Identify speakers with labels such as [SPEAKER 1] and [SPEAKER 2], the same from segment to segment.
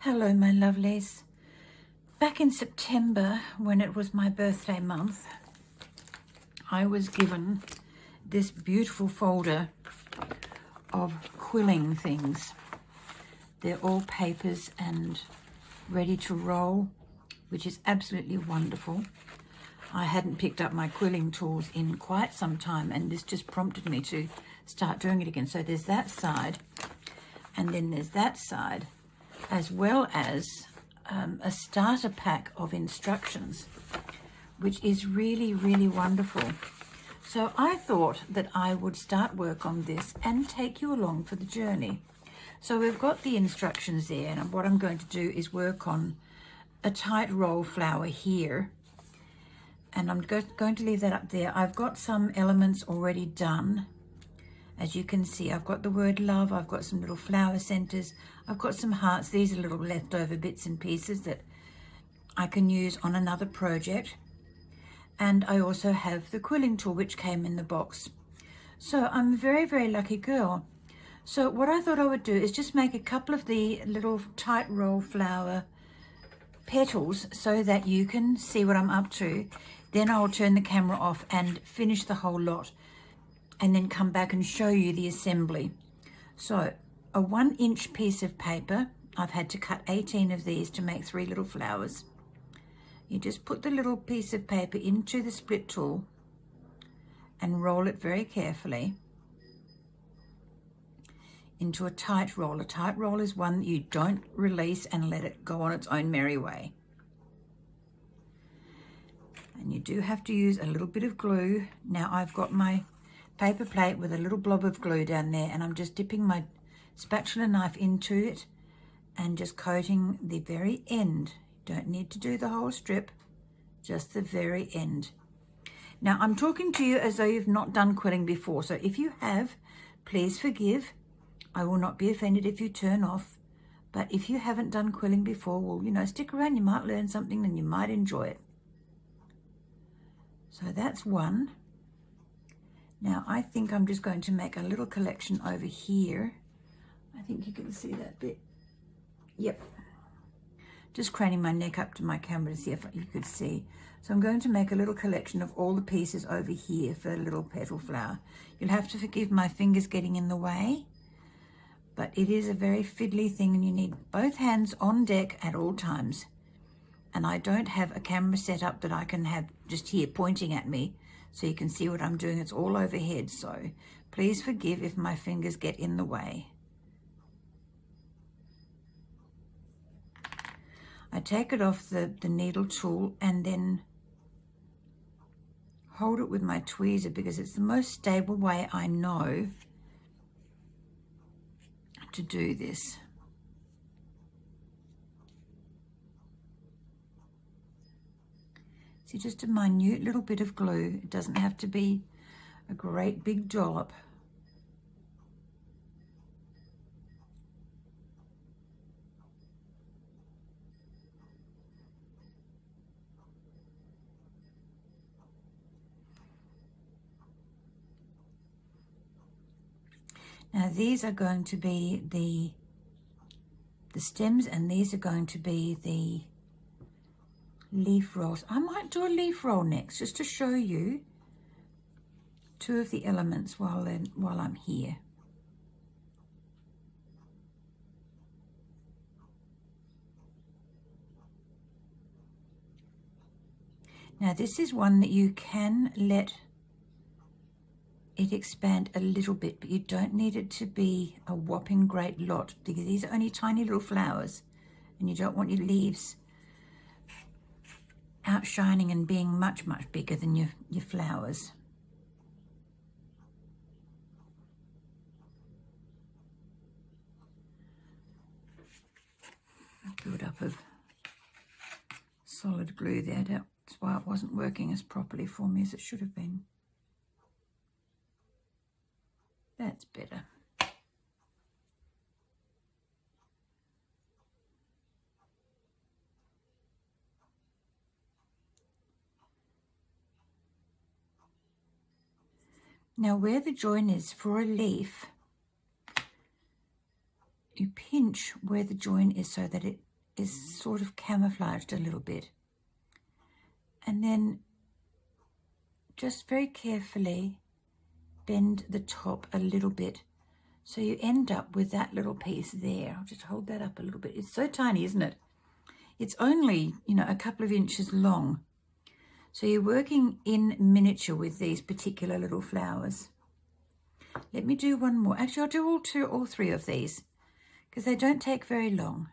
[SPEAKER 1] Hello, my lovelies. Back in September, when it was my birthday month, I was given this beautiful folder of quilling things. They're all papers and ready to roll, which is absolutely wonderful. I hadn't picked up my quilling tools in quite some time, and this just prompted me to start doing it again. So there's that side, and then there's that side, as well as a starter pack of instructions, which is really, really wonderful. So I thought that I would start work on this and take you along for the journey. So we've got the instructions there, and what I'm going to do is work on a tight roll flower here, and I'm going to leave that up there. I've got some elements already done. As you can see, I've got the word love, I've got some little flower centers, I've got some hearts. These are little leftover bits and pieces that I can use on another project. And I also have the quilling tool, which came in the box. So I'm a very, very lucky girl. So what I thought I would do is just make a couple of the little tight roll flower petals so that you can see what I'm up to. Then I'll turn the camera off and finish the whole lot, and then come back and show you the assembly. So a 1-inch piece of paper, I've had to cut 18 of these to make 3 little flowers. You just put the little piece of paper into the split tool and roll it very carefully into a tight roll. A tight roll is one that you don't release and let it go on its own merry way. And you do have to use a little bit of glue. Now I've got my paper plate with a little blob of glue down there, and I'm just dipping my spatula knife into it and just coating the very end. Don't need to do the whole strip, just the very end. Now I'm talking to you as though you've not done quilling before, so if you have, please forgive. I will not be offended if you turn off, but if you haven't done quilling before, well, you know, stick around, you might learn something and you might enjoy it. So that's one. Now I think I'm just going to make a little collection over here. I think you can see that bit. Yep. Just craning my neck up to my camera to see if you could see. So I'm going to make a little collection of all the pieces over here for a little petal flower. You'll have to forgive my fingers getting in the way, but it is a very fiddly thing and you need both hands on deck at all times. And I don't have a camera set up that I can have just here pointing at me so you can see what I'm doing. It's all overhead, so please forgive if my fingers get in the way. I take it off the needle tool and then hold it with my tweezer because it's the most stable way I know to do this. See, just a minute little bit of glue. It doesn't have to be a great big dollop. Now these are going to be the stems, and these are going to be the leaf rolls. I might do a leaf roll next just to show you two of the elements while I'm here. Now this is one that you can let it expand a little bit, but you don't need it to be a whopping great lot because these are only tiny little flowers and you don't want your leaves outshining and being much, much bigger than your flowers. A build-up of solid glue there. That's why it wasn't working as properly for me as it should have been. That's better. Now where the join is for a leaf, you pinch where the join is so that it is sort of camouflaged a little bit. And then just very carefully bend the top a little bit. So you end up with that little piece there. I'll just hold that up a little bit. It's so tiny, isn't it? It's only, a couple of inches long. So you're working in miniature with these particular little flowers. Let me do one more. Actually, I'll do all three of these because they don't take very long.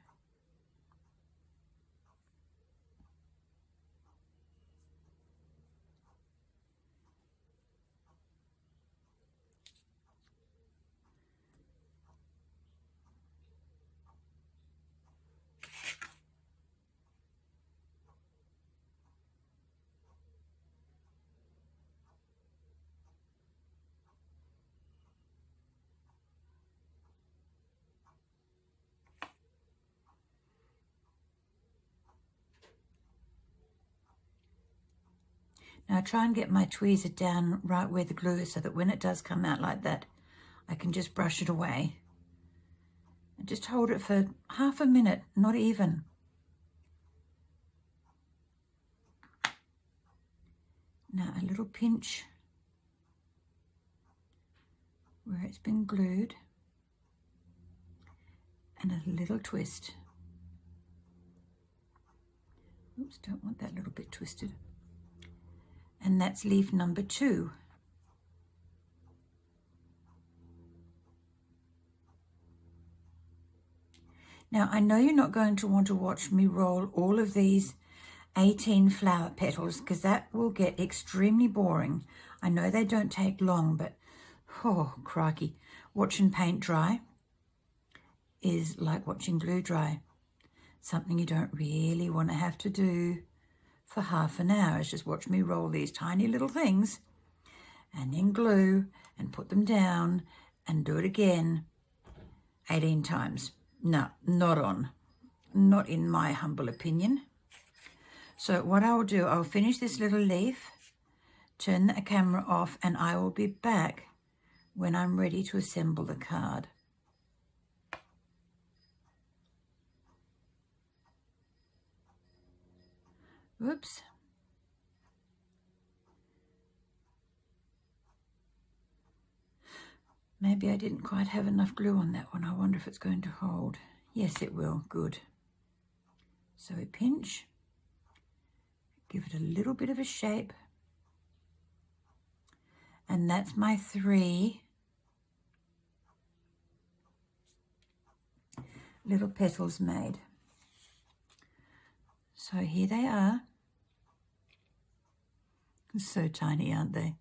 [SPEAKER 1] Now try and get my tweezer down right where the glue is so that when it does come out like that, I can just brush it away. And just hold it for half a minute, not even. Now a little pinch where it's been glued and a little twist. Oops, don't want that little bit twisted. And that's leaf number 2. Now I know you're not going to want to watch me roll all of these 18 flower petals because that will get extremely boring. I know they don't take long, but oh crikey, watching paint dry is like watching glue dry. Something you don't really want to have to do for half an hour is just watch me roll these tiny little things and then glue and put them down and do it again 18 times. No, not in my humble opinion. So what I will do, I'll finish this little leaf, turn the camera off, and I will be back when I'm ready to assemble the card. Whoops. Maybe I didn't quite have enough glue on that one. I wonder if it's going to hold. Yes, it will. Good. So we pinch, give it a little bit of a shape, and that's my 3 little petals made. So here they are. So tiny, aren't they?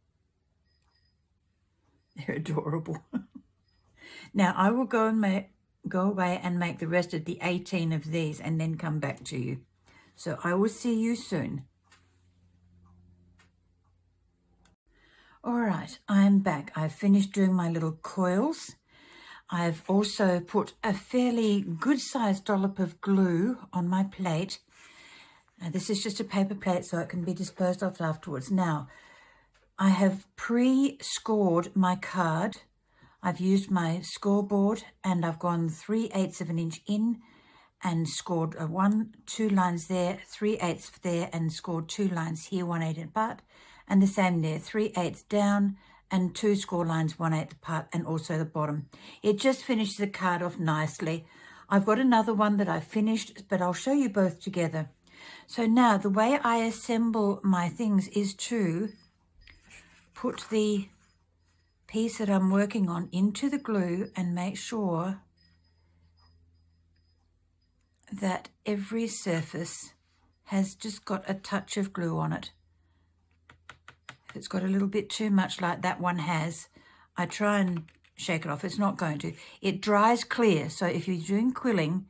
[SPEAKER 1] They're adorable. Now I will go away and make the rest of the 18 of these and then come back to you. So I will see you soon. All right, I'm back. I've finished doing my little coils. I've also put a fairly good-sized dollop of glue on my plate. Now, this is just a paper plate so it can be disposed of afterwards. Now, I have pre-scored my card. I've used my scoreboard and I've gone 3/8 of an inch in and scored 2 lines there, 3/8 there, and scored 2 lines here, 1/8 apart, and the same there, 3/8 down and 2 score lines 1/8 apart, and also the bottom. It just finishes the card off nicely. I've got another one that I've finished, but I'll show you both together. So now the way I assemble my things is to put the piece that I'm working on into the glue and make sure that every surface has just got a touch of glue on it. If it's got a little bit too much like that one has, I try and shake it off. It's not going to. It dries clear, so if you're doing quilling,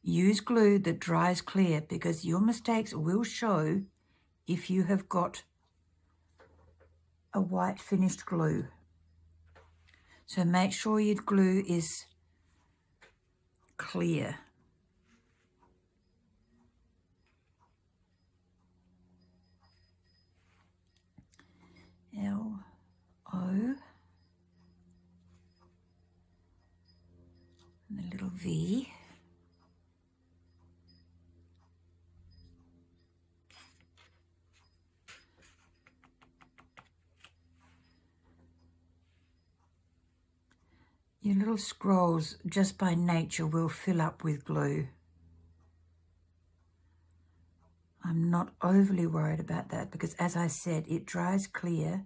[SPEAKER 1] use glue that dries clear because your mistakes will show if you have got a white finished glue. So make sure your glue is clear. L-O and the little V. your little scrolls just by nature will fill up with glue. I'm not overly worried about that because, as I said, it dries clear.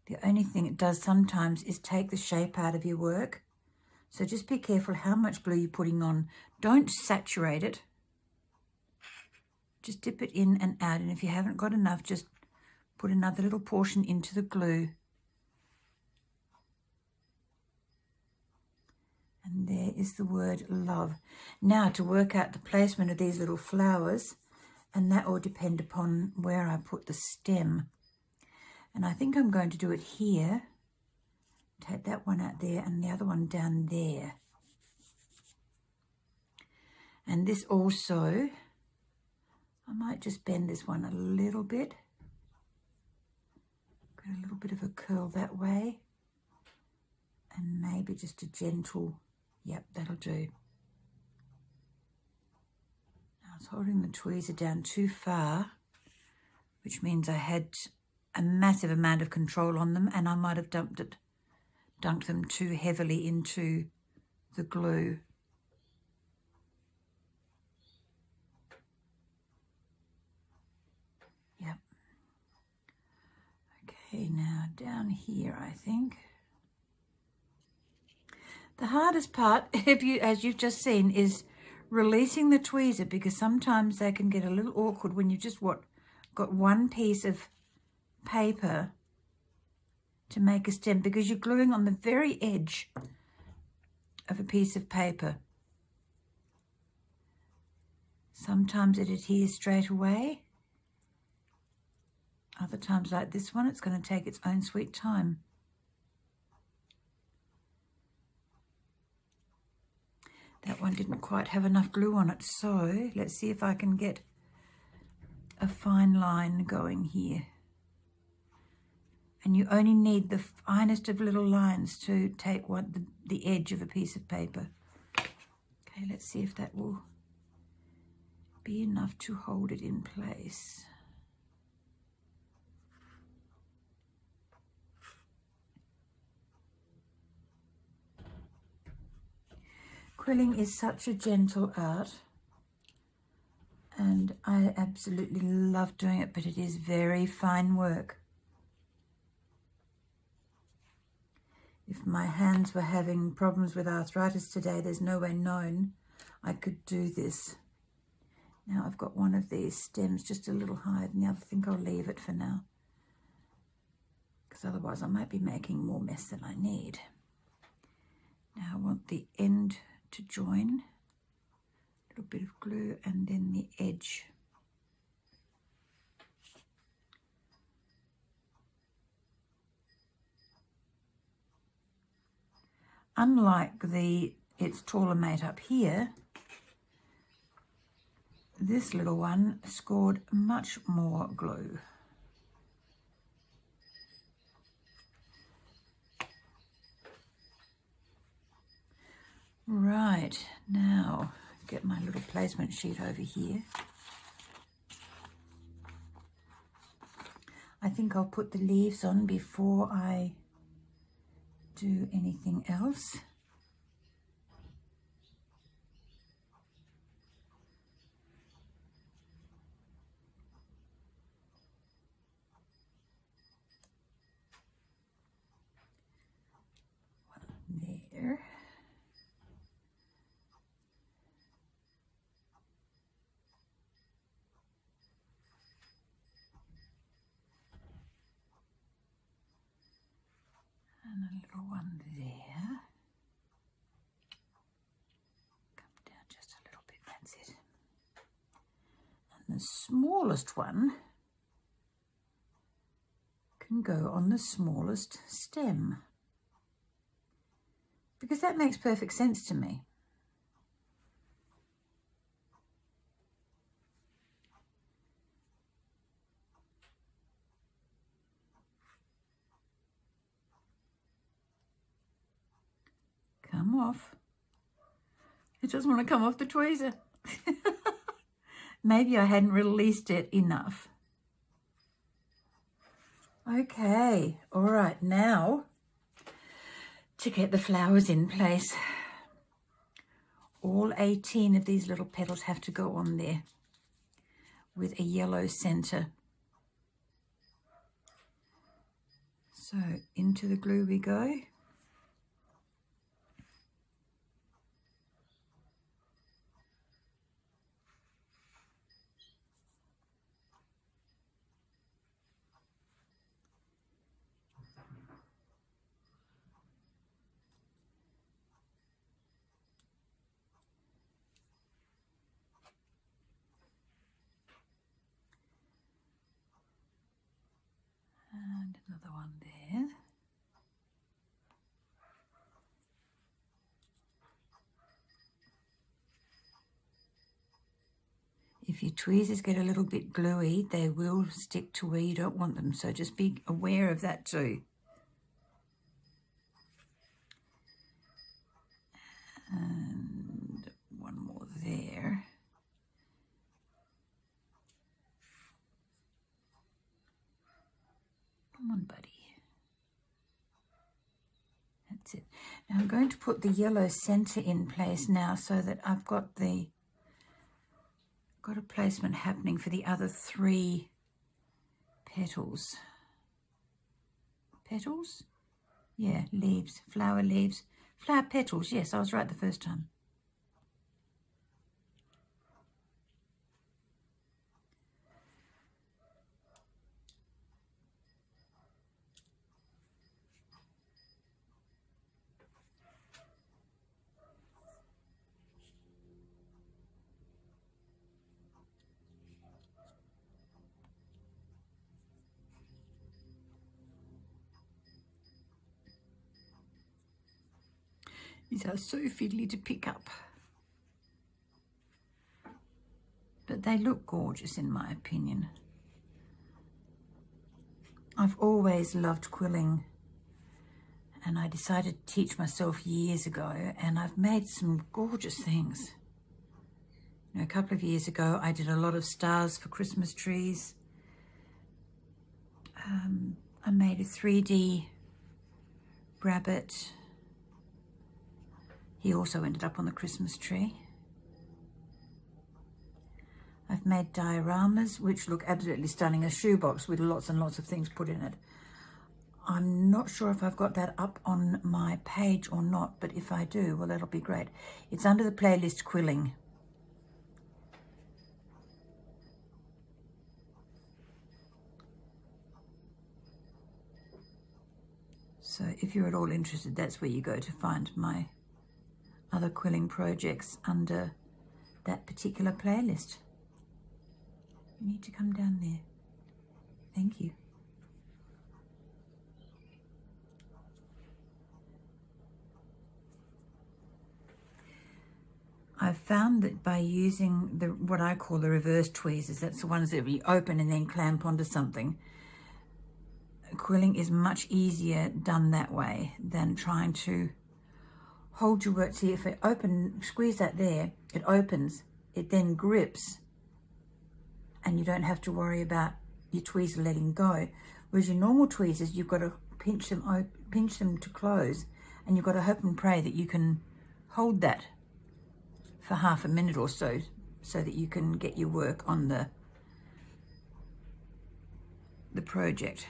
[SPEAKER 1] The only thing it does sometimes is take the shape out of your work. So just be careful how much glue you're putting on. Don't saturate it. Just dip it in and out. And if you haven't got enough, just put another little portion into the glue. And there is the word love. Now to work out the placement of these little flowers, and that will depend upon where I put the stem. And I think I'm going to do it here. Take that one out there and the other one down there. And this also, I might just bend this one a little bit. Got a little bit of a curl that way. And maybe just a gentle, yep, that'll do. I was holding the tweezer down too far, which means I had a massive amount of control on them, and I might have dunked them too heavily into the glue. Yep. Okay, now down here, I think. The hardest part, as you've just seen, is releasing the tweezer, because sometimes they can get a little awkward when you've just got one piece of paper to make a stem, because you're gluing on the very edge of a piece of paper. Sometimes it adheres straight away. Other times, like this one, it's going to take its own sweet time. That one didn't quite have enough glue on it, so let's see if I can get a fine line going here. And you only need the finest of little lines to take the edge of a piece of paper. Okay, let's see if that will be enough to hold it in place. Quilling is such a gentle art, and I absolutely love doing it, but it is very fine work. If my hands were having problems with arthritis today, there's no way known I could do this. Now I've got one of these stems just a little higher than the other. I think I'll leave it for now, because otherwise I might be making more mess than I need. Now I want the end to join, a little bit of glue, and then the edge. Unlike its taller mate up here, this little one scored much more glue. Right, now get my little placement sheet over here. I think I'll put the leaves on before I do anything else. One there. And a little one there. Come down just a little bit, that's it. And the smallest one can go on the smallest stem, because that makes perfect sense to me. Come off. It doesn't want to come off the tweezer. Maybe I hadn't released it enough. Okay, all right, now to get the flowers in place. All 18 of these little petals have to go on there with a yellow center. So into the glue we go. And another one there. If your tweezers get a little bit gluey, they will stick to where you don't want them, so just be aware of that too. And one more there. Come on, buddy. That's it. Now I'm going to put the yellow center in place now so that I've got a placement happening for the other 3 petals. Petals? Yeah, leaves, flower leaves. Flower petals, yes, I was right the first time. These are so fiddly to pick up. But they look gorgeous in my opinion. I've always loved quilling, and I decided to teach myself years ago, and I've made some gorgeous things. You know, a couple of years ago I did a lot of stars for Christmas trees. I made a 3D rabbit. He also ended up on the Christmas tree. I've made dioramas which look absolutely stunning, a shoebox with lots and lots of things put in it. I'm not sure if I've got that up on my page or not, but if I do, well, that'll be great. It's under the playlist Quilling. So if you're at all interested, that's where you go to find my other quilling projects under that particular playlist. You need to come down there. Thank you. I've found that by using what I call the reverse tweezers, that's the ones that we open and then clamp onto something, quilling is much easier done that way than trying to hold your work. See, if it squeeze that there, it opens, it then grips, and you don't have to worry about your tweezer letting go. Whereas your normal tweezers, you've got to pinch them to close, and you've got to hope and pray that you can hold that for half a minute or so, so that you can get your work on the project.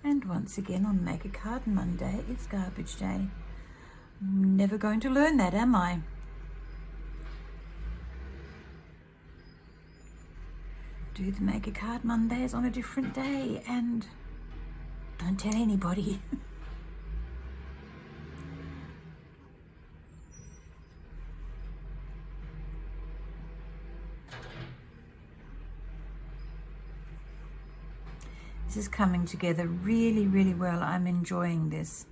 [SPEAKER 1] And once again on Make a Card Monday, it's garbage day. I'm never going to learn that, am I? Do the Make a Card Mondays on a different day, and don't tell anybody. This is coming together really, really well. I'm enjoying this.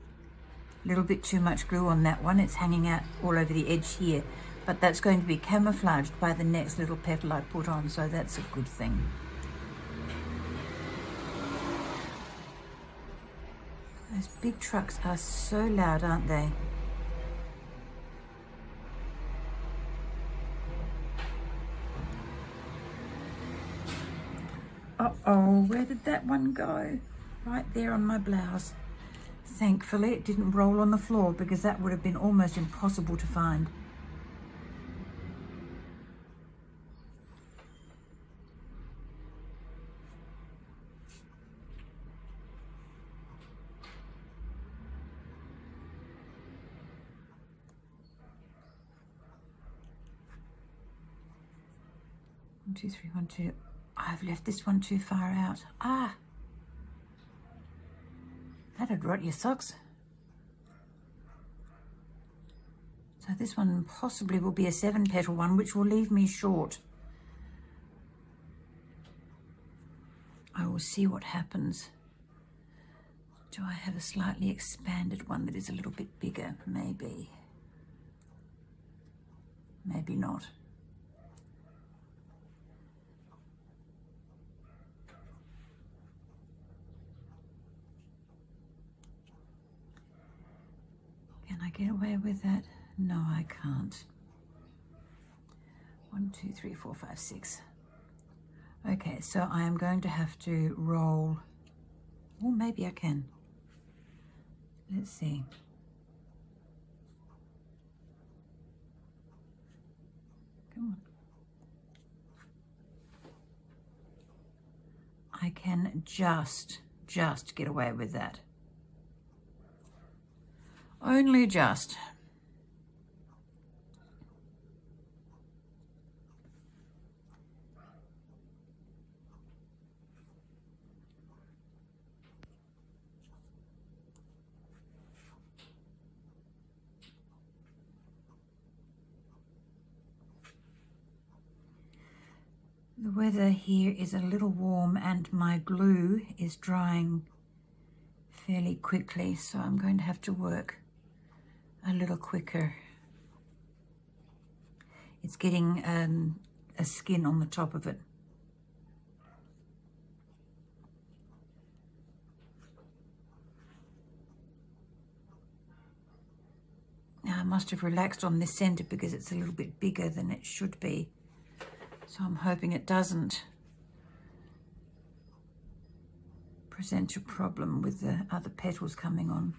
[SPEAKER 1] A little bit too much glue on that one. It's hanging out all over the edge here, but that's going to be camouflaged by the next little petal I put on, so that's a good thing. Those big trucks are so loud, aren't they? Uh-oh, where did that one go? Right there on my blouse. Thankfully, it didn't roll on the floor because that would have been almost impossible to find. One, two, three, 1, 2. I've left this one too far out. Ah, that'd rot your socks. So this one possibly will be a 7-petal one, which will leave me short. I will see what happens. Do I have a slightly expanded one that is a little bit bigger? Maybe. Maybe not. Can I get away with that? No, I can't. 1, 2, 3, 4, 5, 6. Okay, so I am going to have to roll. Oh, maybe I can. Let's see. Come on. I can just get away with that. Only just. The weather here is a little warm and my glue is drying fairly quickly, so I'm going to have to work a little quicker. It's getting a skin on the top of it. Now I must have relaxed on this center because it's a little bit bigger than it should be. So I'm hoping it doesn't present a problem with the other petals coming on.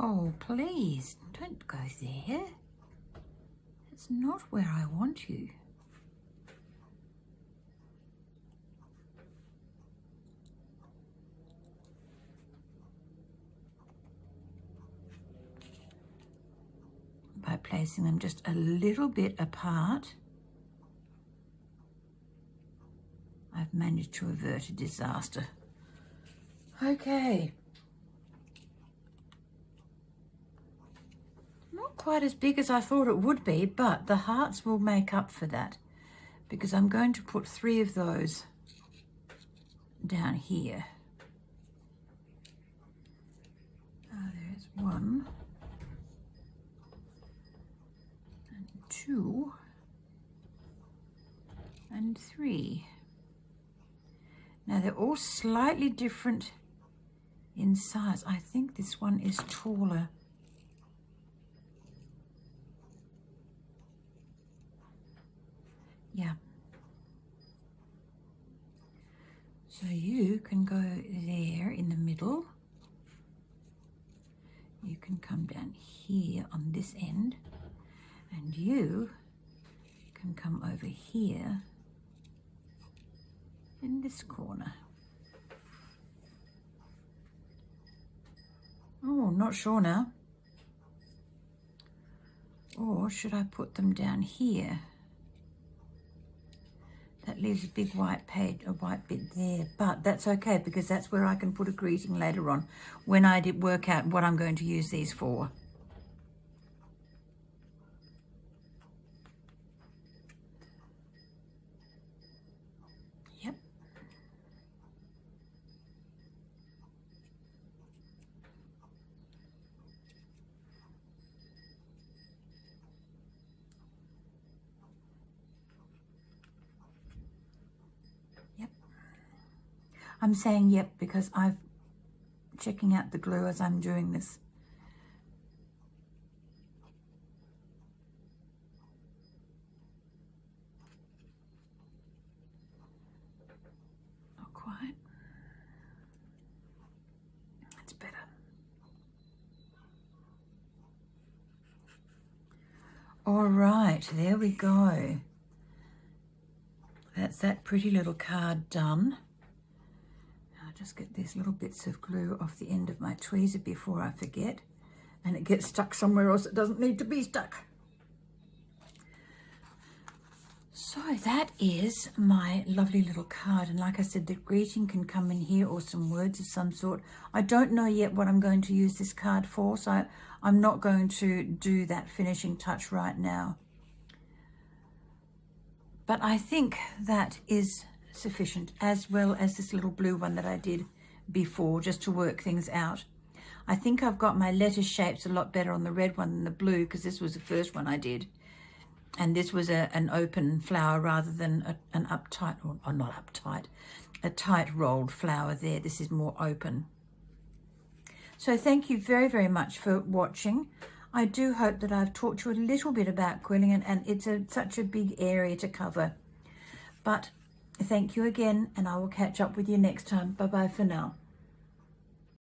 [SPEAKER 1] Oh, please, don't go there. It's not where I want you. By placing them just a little bit apart, I've managed to avert a disaster. Okay. Not quite as big as I thought it would be, but the hearts will make up for that because I'm going to put 3 of those down here. There's 1 and 2 and 3. Now they're all slightly different in size. I think this one is taller. Yeah. So you can go there in the middle. You can come down here on this end, and you can come over here in this corner. Oh, not sure now. Or should I put them down here? That leaves a big white page, a white bit there, but that's okay because that's where I can put a greeting later on when I work out what I'm going to use these for. I'm saying yep because I'm checking out the glue as I'm doing this. Not quite. That's better. All right, there we go. That's that pretty little card done. I'll just get these little bits of glue off the end of my tweezer before I forget, and it gets stuck somewhere else it doesn't need to be stuck. So that is my lovely little card, and like I said, the greeting can come in here or some words of some sort. I don't know yet what I'm going to use this card for, so I'm not going to do that finishing touch right now. But I think that is sufficient, as well as this little blue one that I did before, just to work things out. I think I've got my letter shapes a lot better on the red one than the blue, because this was the first one I did. And this was an open flower rather than an uptight, or not uptight, a tight rolled flower there. This is more open. So thank you very, very much for watching. I do hope that I've taught you a little bit about quilling, and it's such a big area to cover. But thank you again, and I will catch up with you next time. Bye-bye for now.